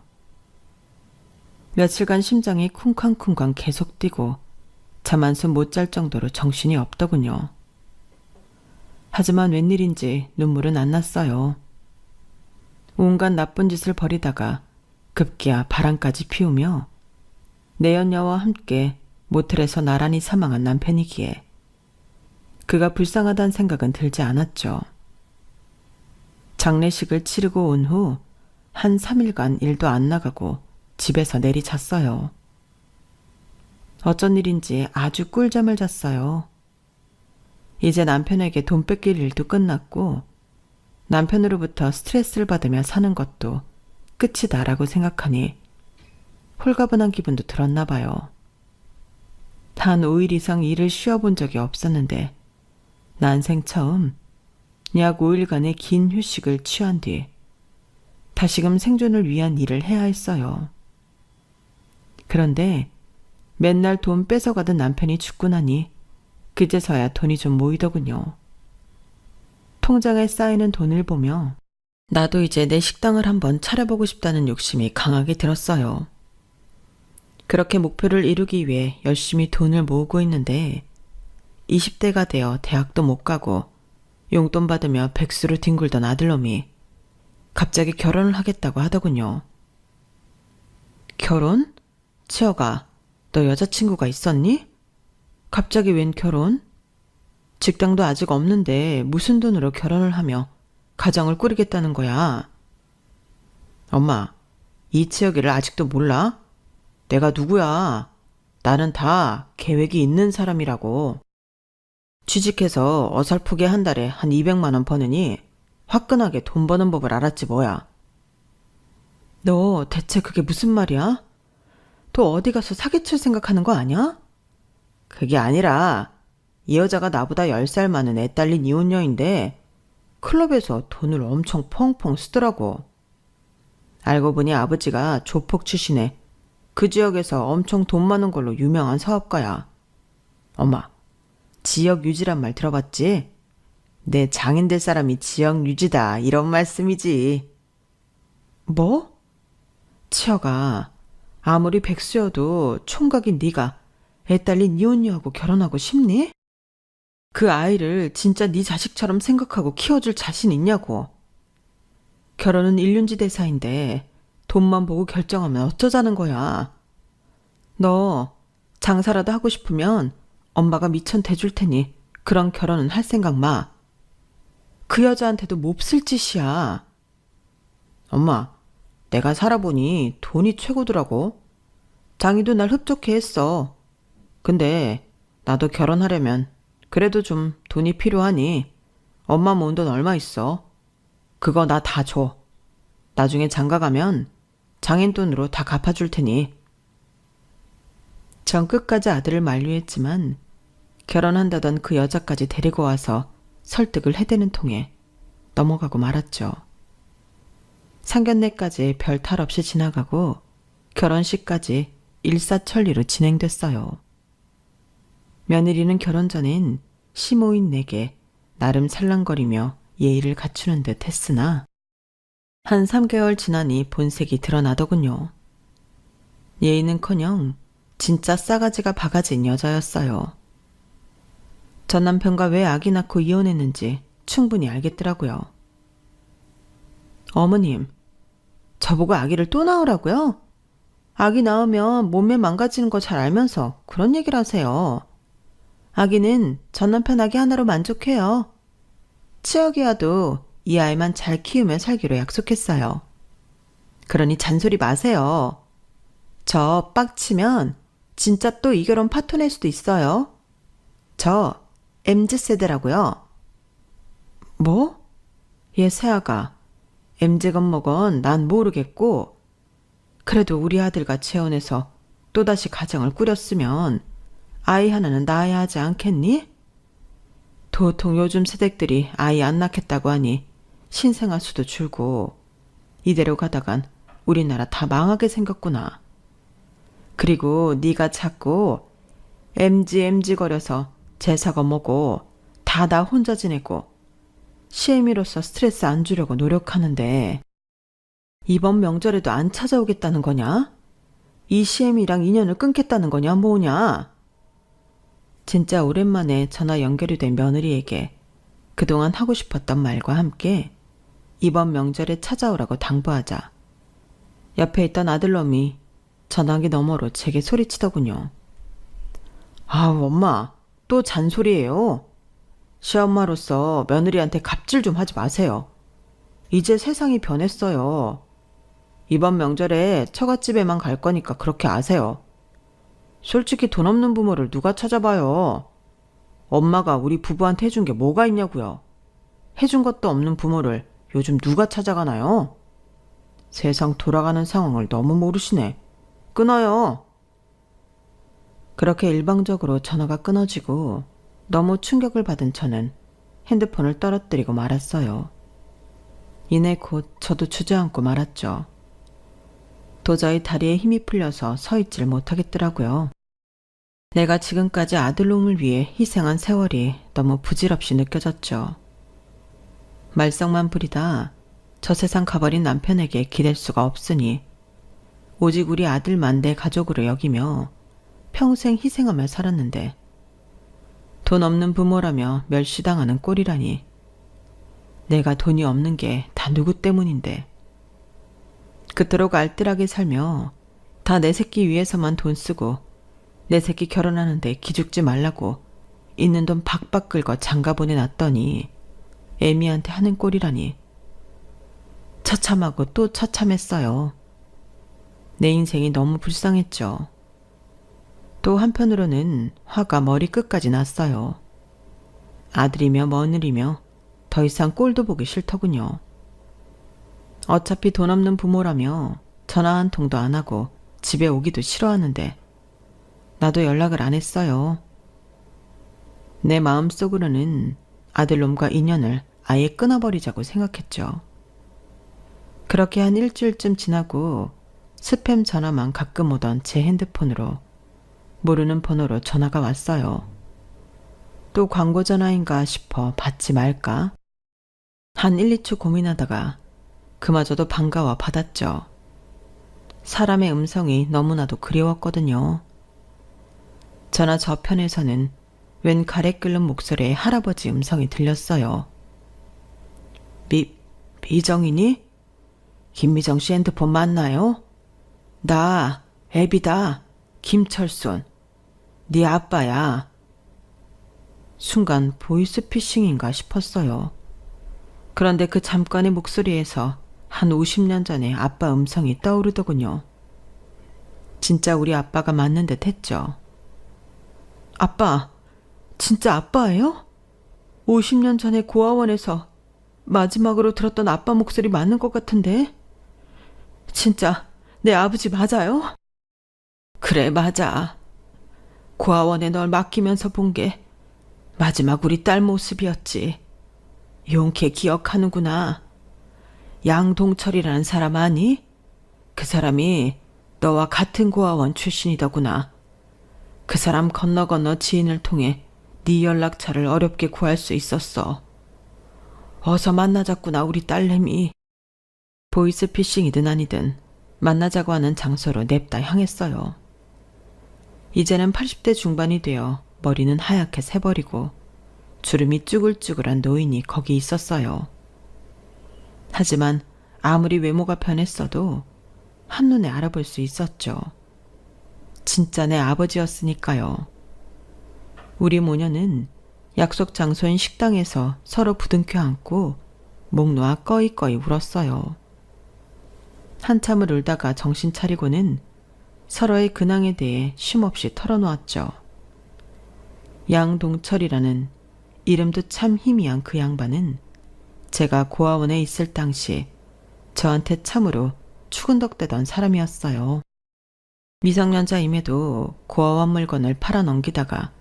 며칠간 심장이 쿵쾅쿵쾅 계속 뛰고 잠 한숨 못 잘 정도로 정신이 없더군요. 하지만 웬일인지 눈물은 안 났어요. 온갖 나쁜 짓을 벌이다가 급기야 바람까지 피우며 내연녀와 함께 모텔에서 나란히 사망한 남편이기에 그가 불쌍하다는 생각은 들지 않았죠. 장례식을 치르고 온 후 한 3일간 일도 안 나가고 집에서 내리잤어요. 어쩐 일인지 아주 꿀잠을 잤어요. 이제 남편에게 돈 뺏길 일도 끝났고 남편으로부터 스트레스를 받으며 사는 것도 끝이다라고 생각하니 홀가분한 기분도 들었나 봐요. 단 5일 이상 일을 쉬어본 적이 없었는데 난생 처음 약 5일간의 긴 휴식을 취한 뒤 다시금 생존을 위한 일을 해야 했어요. 그런데 맨날 돈 뺏어가던 남편이 죽고 나니 그제서야 돈이 좀 모이더군요. 통장에 쌓이는 돈을 보며 나도 이제 내 식당을 한번 차려보고 싶다는 욕심이 강하게 들었어요. 그렇게 목표를 이루기 위해 열심히 돈을 모으고 있는데 20대가 되어 대학도 못 가고 용돈 받으며 백수로 뒹굴던 아들놈이 갑자기 결혼을 하겠다고 하더군요. 결혼? 치어가, 너 여자친구가 있었니? 갑자기 웬 결혼? 직장도 아직 없는데 무슨 돈으로 결혼을 하며 가정을 꾸리겠다는 거야? 엄마, 이치혁이를 아직도 몰라? 내가 누구야? 나는 다 계획이 있는 사람이라고. 취직해서 어설프게 한 달에 한 200만 원 버느니 화끈하게 돈 버는 법을 알았지 뭐야. 너 대체 그게 무슨 말이야? 또 어디 가서 사기칠 생각하는 거 아니야? 그게 아니라 이 여자가 나보다 10살 많은 애 딸린 이혼녀인데 클럽에서 돈을 엄청 펑펑 쓰더라고. 알고 보니 아버지가 조폭 출신에 그 지역에서 엄청 돈 많은 걸로 유명한 사업가야. 엄마, 지역 유지란 말 들어봤지? 내 장인 될 사람이 지역 유지다 이런 말씀이지. 뭐? 치어가 아무리 백수여도 총각인 네가 애 딸린 이혼녀하고 결혼하고 싶니? 그 아이를 진짜 네 자식처럼 생각하고 키워줄 자신 있냐고. 결혼은 일륜지 대사인데 돈만 보고 결정하면 어쩌자는 거야. 너 장사라도 하고 싶으면 엄마가 미천 대줄 테니 그런 결혼은 할 생각 마. 그 여자한테도 몹쓸 짓이야. 엄마, 내가 살아보니 돈이 최고더라고. 장이도 날 흡족해 했어. 근데 나도 결혼하려면 그래도 좀 돈이 필요하니 엄마 모은 돈 얼마 있어? 그거 나 다 줘. 나중에 장가 가면 장인 돈으로 다 갚아줄 테니. 전 끝까지 아들을 만류했지만 결혼한다던 그 여자까지 데리고 와서 설득을 해대는 통에 넘어가고 말았죠. 상견례까지 별 탈 없이 지나가고 결혼식까지 일사천리로 진행됐어요. 며느리는 결혼 전엔 시모인 내게 나름 살랑거리며 예의를 갖추는 듯 했으나 한 3개월 지나니 본색이 드러나더군요. 예의는커녕 진짜 싸가지가 바가지인 여자였어요. 전 남편과 왜 아기 낳고 이혼했는지 충분히 알겠더라고요. 어머님, 저보고 아기를 또 낳으라고요? 아기 낳으면 몸매 망가지는 거 잘 알면서 그런 얘기를 하세요. 아기는 전 남편 아기 하나로 만족해요. 치혁이와도 이 아이만 잘 키우며 살기로 약속했어요. 그러니 잔소리 마세요. 저 빡치면 진짜 또 이 결혼 파토낼 수도 있어요. 저 MZ세대라고요. 뭐? 얘 새아가 MZ건 뭐건 난 모르겠고 그래도 우리 아들과 재혼해서 또다시 가정을 꾸렸으면 아이 하나는 낳아야 하지 않겠니? 도통 요즘 세댁들이 아이 안 낳겠다고 하니 신생아 수도 줄고 이대로 가다간 우리나라 다 망하게 생겼구나. 그리고 네가 자꾸 MZ 거려서 제사가 뭐고 다 나 혼자 지내고 시애미로서 스트레스 안 주려고 노력하는데 이번 명절에도 안 찾아오겠다는 거냐? 이 시애미랑 인연을 끊겠다는 거냐 뭐냐? 진짜 오랜만에 전화 연결이 된 며느리에게 그동안 하고 싶었던 말과 함께 이번 명절에 찾아오라고 당부하자 옆에 있던 아들놈이 전화기 너머로 제게 소리치더군요. 아우, 엄마, 또 잔소리예요. 시엄마로서 며느리한테 갑질 좀 하지 마세요. 이제 세상이 변했어요. 이번 명절에 처갓집에만 갈 거니까 그렇게 아세요. 솔직히 돈 없는 부모를 누가 찾아봐요. 엄마가 우리 부부한테 해준 게 뭐가 있냐고요. 해준 것도 없는 부모를 요즘 누가 찾아가나요? 세상 돌아가는 상황을 너무 모르시네. 끊어요. 그렇게 일방적으로 전화가 끊어지고 너무 충격을 받은 저는 핸드폰을 떨어뜨리고 말았어요. 이내 곧 저도 주저앉고 말았죠. 도저히 다리에 힘이 풀려서 서 있질 못하겠더라고요. 내가 지금까지 아들놈을 위해 희생한 세월이 너무 부질없이 느껴졌죠. 말썽만 부리다 저 세상 가버린 남편에게 기댈 수가 없으니 오직 우리 아들만 내 가족으로 여기며 평생 희생하며 살았는데 돈 없는 부모라며 멸시당하는 꼴이라니. 내가 돈이 없는 게 다 누구 때문인데. 그토록 알뜰하게 살며 다 내 새끼 위해서만 돈 쓰고 내 새끼 결혼하는데 기죽지 말라고 있는 돈 박박 긁어 장가 보내놨더니 애미한테 하는 꼴이라니. 처참하고 또 처참했어요. 내 인생이 너무 불쌍했죠. 또 한편으로는 화가 머리 끝까지 났어요. 아들이며 며느리며 더 이상 꼴도 보기 싫더군요. 어차피 돈 없는 부모라며 전화 한 통도 안 하고 집에 오기도 싫어하는데 나도 연락을 안 했어요. 내 마음속으로는 아들놈과 인연을 아예 끊어버리자고 생각했죠. 그렇게 한 일주일쯤 지나고 스팸 전화만 가끔 오던 제 핸드폰으로 모르는 번호로 전화가 왔어요. 또 광고 전화인가 싶어 받지 말까? 한 1, 2초 고민하다가 그마저도 반가워 받았죠. 사람의 음성이 너무나도 그리웠거든요. 전화 저편에서는 웬 가래 끓는 목소리의 할아버지 음성이 들렸어요. 미정이니? 김미정 씨 핸드폰 맞나요? 나 애비다. 김철순. 네 아빠야. 순간 보이스피싱인가 싶었어요. 그런데 그 잠깐의 목소리에서 한 50년 전의 아빠 음성이 떠오르더군요. 진짜 우리 아빠가 맞는 듯 했죠. 아빠, 진짜 아빠예요? 50년 전에 고아원에서 마지막으로 들었던 아빠 목소리 맞는 것 같은데? 진짜 내 아버지 맞아요? 그래, 맞아. 고아원에 널 맡기면서 본 게 마지막 우리 딸 모습이었지. 용케 기억하는구나. 양동철이라는 사람 아니? 그 사람이 너와 같은 고아원 출신이더구나. 그 사람 건너 지인을 통해 네 연락처를 어렵게 구할 수 있었어. 어서 만나자꾸나 우리 딸내미. 보이스피싱이든 아니든 만나자고 하는 장소로 냅다 향했어요. 이제는 80대 중반이 되어 머리는 하얗게 새버리고 주름이 쭈글쭈글한 노인이 거기 있었어요. 하지만 아무리 외모가 변했어도 한눈에 알아볼 수 있었죠. 진짜 내 아버지였으니까요. 우리 모녀는 약속 장소인 식당에서 서로 부둥켜 안고 목 놓아 꺼이꺼이 울었어요. 한참을 울다가 정신 차리고는 서로의 근황에 대해 쉼없이 털어놓았죠. 양동철이라는 이름도 참 희미한 그 양반은 제가 고아원에 있을 당시 저한테 참으로 추근덕대던 사람이었어요. 미성년자임에도 고아원 물건을 팔아 넘기다가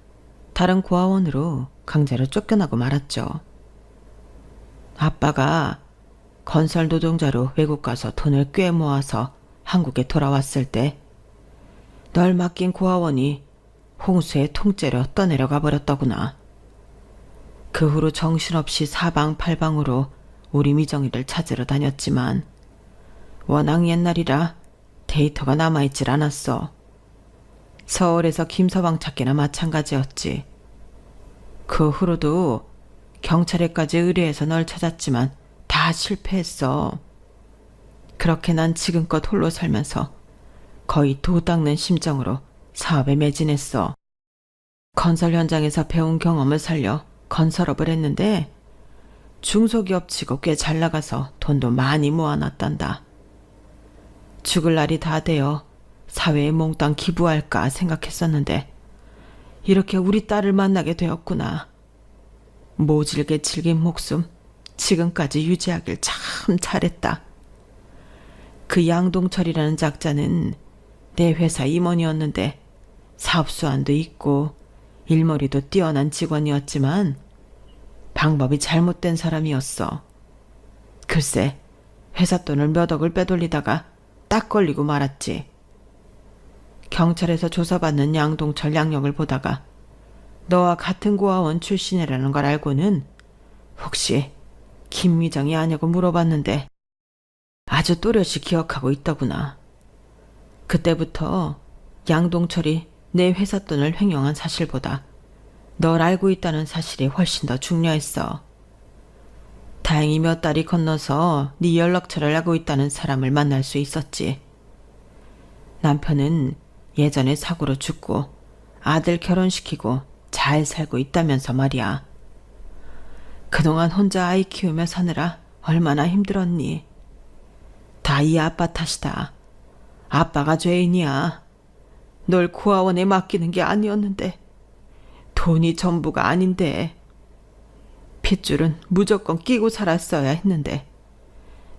다른 고아원으로 강제로 쫓겨나고 말았죠. 아빠가 건설 노동자로 외국 가서 돈을 꽤 모아서 한국에 돌아왔을 때 널 맡긴 고아원이 홍수에 통째로 떠내려가 버렸더구나. 그 후로 정신없이 사방팔방으로 우리 미정이를 찾으러 다녔지만 워낙 옛날이라 데이터가 남아있질 않았어. 서울에서 김서방 찾기나 마찬가지였지. 그 후로도 경찰에까지 의뢰해서 널 찾았지만 다 실패했어. 그렇게 난 지금껏 홀로 살면서 거의 도 닦는 심정으로 사업에 매진했어. 건설 현장에서 배운 경험을 살려 건설업을 했는데 중소기업치고 꽤 잘 나가서 돈도 많이 모아놨단다. 죽을 날이 다 되어 사회에 몽땅 기부할까 생각했었는데 이렇게 우리 딸을 만나게 되었구나. 모질게 즐긴 목숨 지금까지 유지하길 참 잘했다. 그 양동철이라는 작자는 내 회사 임원이었는데 사업수완도 있고 일머리도 뛰어난 직원이었지만 방법이 잘못된 사람이었어. 글쎄, 회사 돈을 몇 억을 빼돌리다가 딱 걸리고 말았지. 경찰에서 조사받는 양동철 양력을 보다가 너와 같은 고아원 출신이라는 걸 알고는 혹시 김미정이 아냐고 물어봤는데 아주 또렷이 기억하고 있더구나. 그때부터 양동철이 내 회사 돈을 횡령한 사실보다 널 알고 있다는 사실이 훨씬 더 중요했어. 다행히 몇 달이 건너서 네 연락처를 알고 있다는 사람을 만날 수 있었지. 남편은 예전에 사고로 죽고 아들 결혼시키고 잘 살고 있다면서 말이야. 그동안 혼자 아이 키우며 사느라 얼마나 힘들었니? 다 이 아빠 탓이다. 아빠가 죄인이야. 널 고아원에 맡기는 게 아니었는데 돈이 전부가 아닌데 핏줄은 무조건 끼고 살았어야 했는데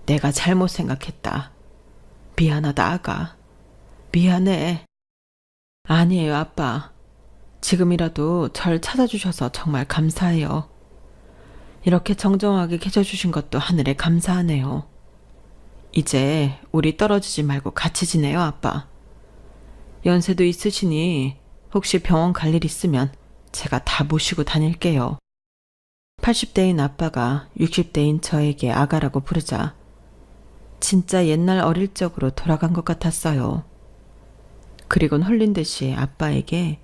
내가 잘못 생각했다. 미안하다 아가. 미안해. 아니에요 아빠. 지금이라도 절 찾아주셔서 정말 감사해요. 이렇게 정정하게 계셔주신 것도 하늘에 감사하네요. 이제 우리 떨어지지 말고 같이 지내요 아빠. 연세도 있으시니 혹시 병원 갈 일 있으면 제가 다 모시고 다닐게요. 80대인 아빠가 60대인 저에게 아가라고 부르자 진짜 옛날 어릴 적으로 돌아간 것 같았어요. 그리곤 홀린 듯이 아빠에게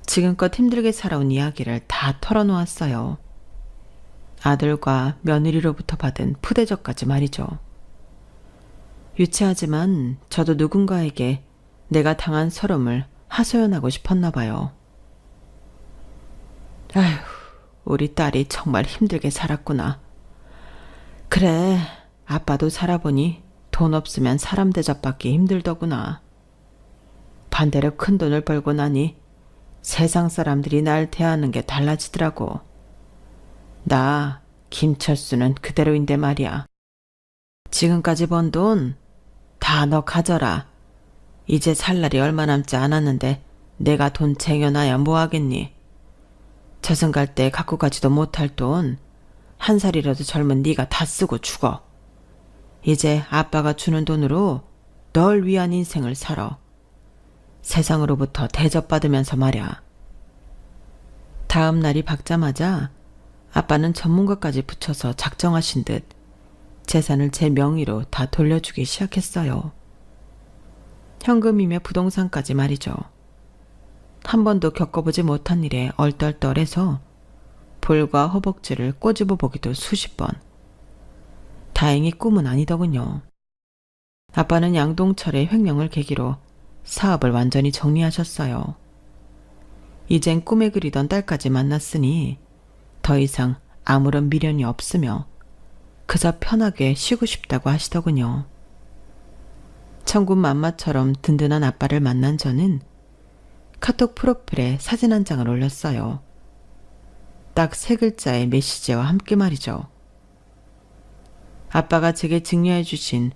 지금껏 힘들게 살아온 이야기를 다 털어놓았어요. 아들과 며느리로부터 받은 푸대접까지 말이죠. 유치하지만 저도 누군가에게 내가 당한 서름을 하소연하고 싶었나 봐요. 아휴, 우리 딸이 정말 힘들게 살았구나. 그래, 아빠도 살아보니 돈 없으면 사람 대접받기 힘들더구나. 반대로 큰 돈을 벌고 나니 세상 사람들이 날 대하는 게 달라지더라고. 나 김철수는 그대로인데 말이야. 지금까지 번 돈 다 너 가져라. 이제 살 날이 얼마 남지 않았는데 내가 돈 쟁여놔야 뭐하겠니. 저승 갈 때 갖고 가지도 못할 돈 한 살이라도 젊은 네가 다 쓰고 죽어. 이제 아빠가 주는 돈으로 널 위한 인생을 살아. 세상으로부터 대접받으면서 말이야. 다음 날이 밝자마자 아빠는 전문가까지 붙여서 작정하신 듯 재산을 제 명의로 다 돌려주기 시작했어요. 현금이며 부동산까지 말이죠. 한 번도 겪어보지 못한 일에 얼떨떨해서 볼과 허벅지를 꼬집어 보기도 수십 번. 다행히 꿈은 아니더군요. 아빠는 양동철의 횡령을 계기로 사업을 완전히 정리하셨어요. 이젠 꿈에 그리던 딸까지 만났으니 더 이상 아무런 미련이 없으며 그저 편하게 쉬고 싶다고 하시더군요. 천군만마처럼 든든한 아빠를 만난 저는 카톡 프로필에 사진 한 장을 올렸어요. 딱 3글자의 메시지와 함께 말이죠. 아빠가 제게 증여해 주신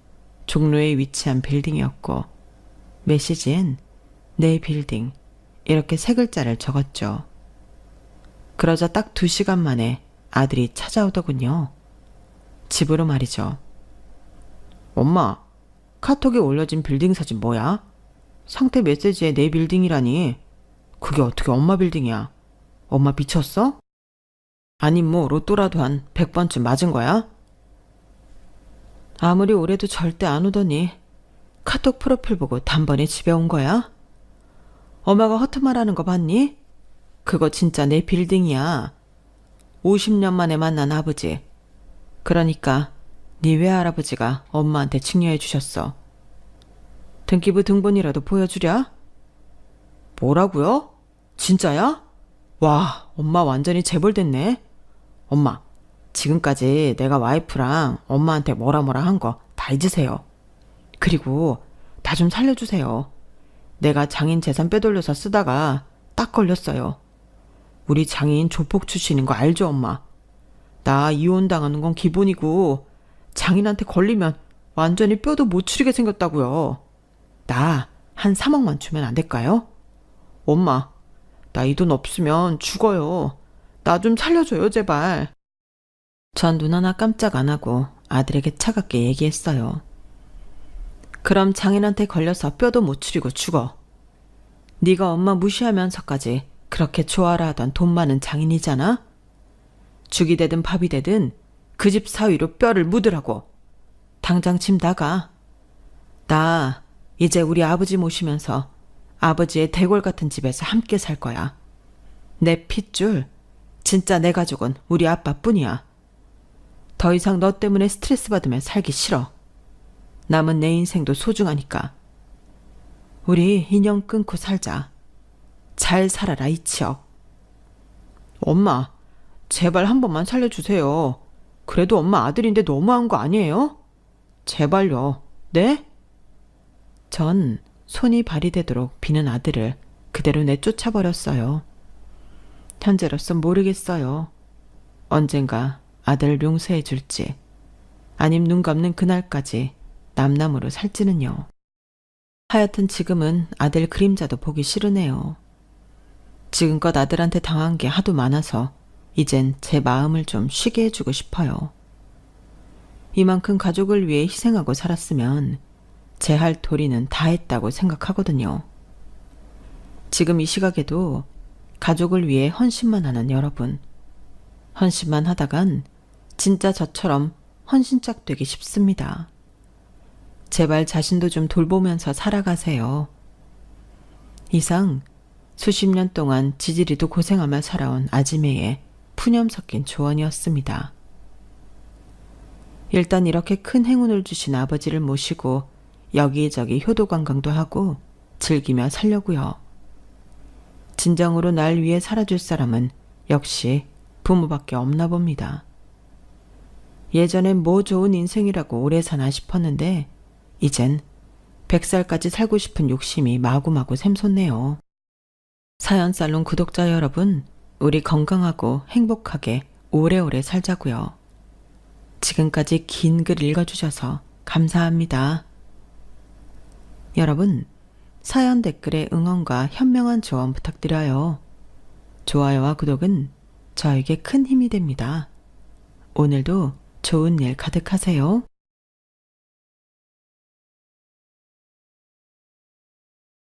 종로에 위치한 빌딩이었고 메시지엔 내 빌딩 이렇게 3글자를 적었죠. 그러자 딱 2시간 만에 아들이 찾아오더군요. 집으로 말이죠. 엄마, 카톡에 올려진 빌딩 사진 뭐야? 상태 메시지에 내 빌딩이라니. 그게 어떻게 엄마 빌딩이야? 엄마 미쳤어? 아니 뭐 로또라도 한 100번쯤 맞은 거야? 아무리 오래도 절대 안 오더니 카톡 프로필 보고 단번에 집에 온 거야? 엄마가 허트말하는 거 봤니? 그거 진짜 내 빌딩이야. 50년 만에 만난 아버지. 그러니까 네 외할아버지가 엄마한테 증여해 주셨어. 등기부 등본이라도 보여주랴? 뭐라고요? 진짜야? 와, 엄마 완전히 재벌됐네. 엄마, 지금까지 내가 와이프랑 엄마한테 뭐라 한 거 다 잊으세요. 그리고 나 좀 살려주세요. 내가 장인 재산 빼돌려서 쓰다가 딱 걸렸어요. 우리 장인 조폭 출신인 거 알죠, 엄마? 나 이혼당하는 건 기본이고 장인한테 걸리면 완전히 뼈도 못 추리게 생겼다고요. 나 한 3억만 주면 안 될까요? 엄마, 나 이 돈 없으면 죽어요. 나 좀 살려줘요, 제발. 전 눈 하나 깜짝 안 하고 아들에게 차갑게 얘기했어요. 그럼 장인한테 걸려서 뼈도 못 추리고 죽어. 네가 엄마 무시하면서까지 그렇게 좋아라 하던 돈 많은 장인이잖아? 죽이 되든 밥이 되든 그 집 사위로 뼈를 묻으라고. 당장 집 나가. 나 이제 우리 아버지 모시면서 아버지의 대골 같은 집에서 함께 살 거야. 내 핏줄, 진짜 내 가족은 우리 아빠뿐이야. 더 이상 너 때문에 스트레스 받으면 살기 싫어. 남은 내 인생도 소중하니까. 우리 인연 끊고 살자. 잘 살아라, 이치혁. 엄마, 제발 한 번만 살려주세요. 그래도 엄마 아들인데 너무한 거 아니에요? 제발요. 네? 전 손이 발이 되도록 비는 아들을 그대로 내쫓아버렸어요. 현재로선 모르겠어요. 언젠가 아들을 용서해 줄지, 아님 눈 감는 그날까지 남남으로 살지는요. 하여튼 지금은 아들 그림자도 보기 싫으네요. 지금껏 아들한테 당한 게 하도 많아서 이젠 제 마음을 좀 쉬게 해주고 싶어요. 이만큼 가족을 위해 희생하고 살았으면 제 할 도리는 다 했다고 생각하거든요. 지금 이 시각에도 가족을 위해 헌신만 하는 여러분, 헌신만 하다간 진짜 저처럼 헌신짝 되기 쉽습니다. 제발 자신도 좀 돌보면서 살아가세요. 이상 수십 년 동안 지지리도 고생하며 살아온 아지매의 푸념 섞인 조언이었습니다. 일단 이렇게 큰 행운을 주신 아버지를 모시고 여기저기 효도 관광도 하고 즐기며 살려고요. 진정으로 날 위해 살아줄 사람은 역시 부모밖에 없나 봅니다. 예전엔 뭐 좋은 인생이라고 오래 사나 싶었는데 이젠 100살까지 살고 싶은 욕심이 마구마구 샘솟네요. 사연살롱 구독자 여러분, 우리 건강하고 행복하게 오래오래 살자고요. 지금까지 긴 글 읽어주셔서 감사합니다. 여러분, 사연 댓글에 응원과 현명한 조언 부탁드려요. 좋아요와 구독은 저에게 큰 힘이 됩니다. 오늘도 좋은 일 가득하세요.